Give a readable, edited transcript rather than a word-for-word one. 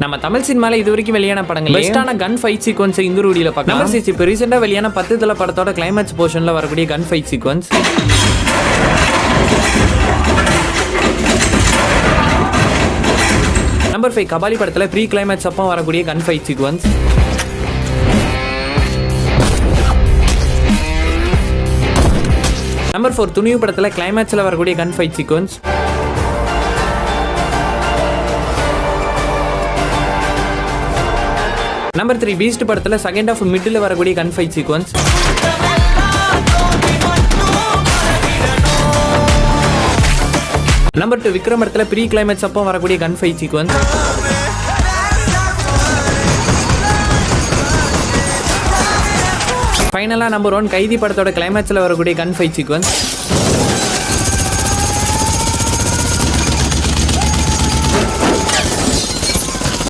நம்ம தமிழ் சினிமால இது வரைக்கும் வெளியான படங்கள் பெஸ்டான கன் ஃபைட் சீக்வன்ஸ் இந்த வீடியோல பார்க்கலாம். நம்பர் 6 இப்போ ரீசெண்டா வெளியான 10 தல படத்தோட கிளைமாக்ஸ் போர்ஷன்ல வரக்கூடிய gun fight sequence. Number 5 Kabali படத்துல ப்ரீ கிளைமாக்ஸ் அப்போ வரக்கூடிய gun fight sequence. Number 4 Thunivu படத்துல கிளைமாக்ஸ்ல வரக்கூடிய gun fight sequence. Number 3 Beast படத்துல செகண்ட் ஆஃப் மிடில் வரக்கூடிய gun fight sequence. Number 2 Vikram படத்துல ப்ரீ கிளைமாக்ஸ் அப்போ வரக்கூடிய கன் ஃபைட் சீக்வன்ஸ். ஃபைனலா நம்பர் 1 கைதி படத்தோட கிளைமாக்ஸ்ல வரக்கூடிய கன் ஃபைட் சீக்வன்ஸ்.